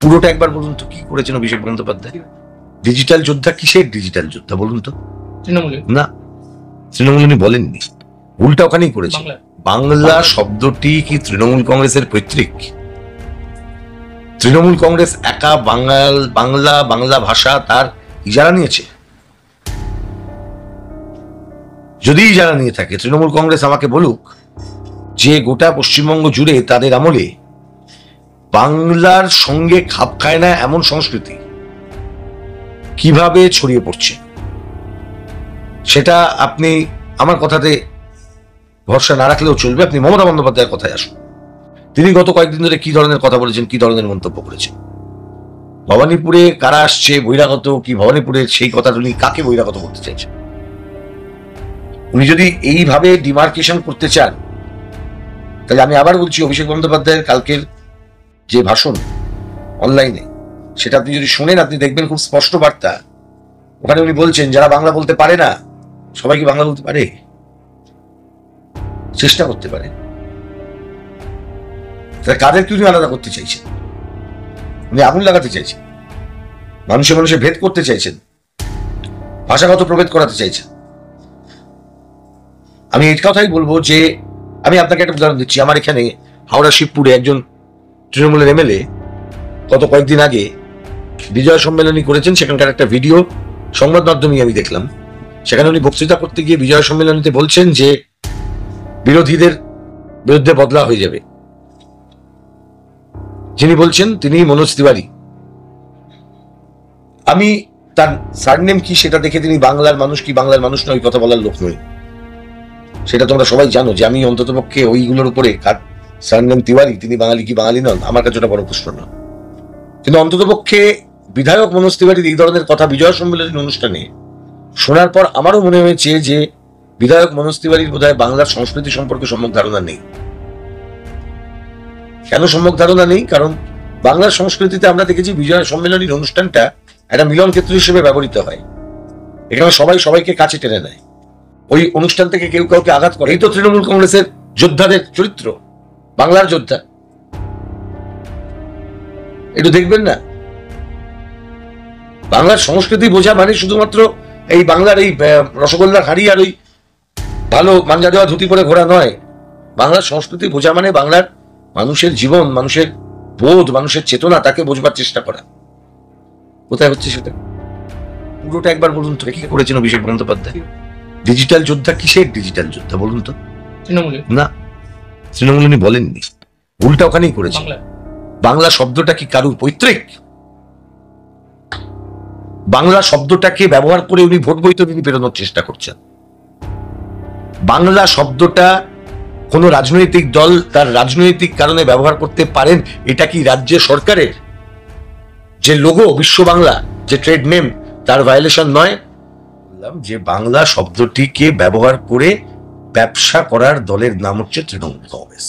পুরোটা একবার বলুন তো, কি করেছেন অভিষেক বন্দ্যোপাধ্যায়? ডিজিটাল যোদ্ধা? কিসের ডিজিটাল যোদ্ধা বলুন তো? তৃণমূলে না, তৃণমূল উনি বলেননি, উল্টা ওখানেই করেছে। বাংলা শব্দটি কি তৃণমূল কংগ্রেসের পৈতৃক? তৃণমূল কংগ্রেস একা বাংলা ভাষা তার ইজারা নিয়েছে? যদি ইজারা নিয়ে থাকে, তৃণমূল কংগ্রেস আমাকে বলুক যে গোটা পশ্চিমবঙ্গ জুড়ে তাদের আমলে বাংলার সঙ্গে খাপ খায় না এমন সংস্কৃতি কিভাবে ছড়িয়ে পড়ছে, সেটা আপনি আমার কথাতে ভরসা না রাখলেও চলবে। আপনি মমতা বন্দ্যোপাধ্যায়ের কথায় আসুন। তিনি গত কয়েকদিন ধরে কি ধরনের কথা বলেছেন, কি ধরনের মন্তব্য করেছেন। ভবানীপুরে কারা আসছে, বহিরাগত কি ভবানীপুরে, সেই কথাটা উনি কাকে বহিরাগত করতে চাইছেন? উনি যদি এইভাবে ডিমার্কেশন করতে চান, তাহলে আমি আবার বলছি, অভিষেক বন্দ্যোপাধ্যায়ের কালকের যে ভাষণ অনলাইনে, সেটা আপনি যদি শুনেন, আপনি দেখবেন খুব স্পষ্ট বার্তা। ওখানে উনি বলছেন যারা বাংলা বলতে পারে না, সবাই কি বাংলা বলতে পারে? চেষ্টা করতে পারে। তাহলে কাদেরকে উনি আলাদা করতে চাইছেন? উনি আগুন লাগাতে চাইছেন, মানুষে মানুষে ভেদ করতে চাইছেন, ভাষাগত প্রভেদ করাতে চাইছেন। আমি এই কথাই বলবো যে, আমি আপনাকে একটা উদাহরণ দিচ্ছি। আমার এখানে হাওড়া শিবপুরে একজন তৃণমূলের এমএলএ গত কয়েকদিন আগে বিজয় সম্মেলনী করেছেন, সেখানকার একটা ভিডিও সংবাদ মাধ্যমে আমি দেখলাম। সেখানে উনি বক্তৃতা করতে গিয়ে বিজয় সম্মেলনীতে বলছেন যে বিরোধীদের বিরুদ্ধে বদলা হয়ে যাবে। যিনি বলছেন তিনি মনোজ তিওয়ারি। আমি তার সারনেম কি সেটা দেখে তিনি বাংলার মানুষ কি বাংলার মানুষ নয় কথা বলার লোক নই, সেটা তোমরা সবাই জানো যে আমি অন্তত পক্ষে ওইগুলোর উপরে সারনেম তিওয়ারি, তিনি বাঙালি কি বাঙালি নন আমার কাছে ওটা বড় প্রশ্ন না। কিন্তু অন্তত পক্ষে বিধায়ক মনোজ তিওয়ারির এই ধরনের কথা বিজয় সম্মেলনী অনুষ্ঠানে শোনার পর আমারও মনে হয়েছে যে বিধায়ক মনোজ তিওয়ারির বোধহয় বাংলার সংস্কৃতি সম্পর্কে সম্যক ধারণা নেই। কেন সম্যক ধারণা নেই? কারণ বাংলার সংস্কৃতিতে আমরা দেখেছি বিজয় সম্মেলনীর অনুষ্ঠানটা একটা মিলন ক্ষেত্র হিসেবে ব্যবহৃত হয়। এখানে সবাই সবাইকে কাছে টেনে নেয়, ওই অনুষ্ঠান থেকে কেউ কাউকে আঘাত করে। এই তো তৃণমূল কংগ্রেসের যোদ্ধাদের চরিত্র, বাংলার যোদ্ধা। একটু দেখবেন না, বাংলার সংস্কৃতি বোঝা মানে শুধুমাত্র এই বাংলার এই রসগোল্লার হাড়ি আর ওই ভালো মাঞ্জা দেওয়া ধুতি পরে ঘোরা নয়। বাংলার সংস্কৃতি বোঝা মানে বাংলার মানুষের জীবন, মানুষের বোধ, মানুষের চেতনা, তাকে বোঝবার চেষ্টা করা। কোথায় হচ্ছে সেটা? পুরোটা একবার বলুন তো, কি করেছেন অভিষেক বন্দ্যোপাধ্যায়? ডিজিটাল যোদ্ধা? কিসের ডিজিটাল যোদ্ধা বলুন তো? তৃণমূলে না, তৃণমূল উনি বলেননি, উল্টা ওখানেই করেছে। বাংলা শব্দটা কি কারুর পৈতৃক? বাংলা শব্দটাকে ব্যবহার করে উনি ভোট বৈতরণী পেরোনোর চেষ্টা করছেন। বাংলা শব্দটা কোন রাজনৈতিক দল তার রাজনৈতিক কারণে ব্যবহার করতে পারেন, এটা কি রাজ্য সরকারের যে লোগো বিশ্ব বাংলা, যে ট্রেড নেম, তার ভায়োলেশন নয়? বললাম যে বাংলা শব্দটিকে ব্যবহার করে ব্যবসা করার দলের নাম হচ্ছে তৃণমূল কংগ্রেস।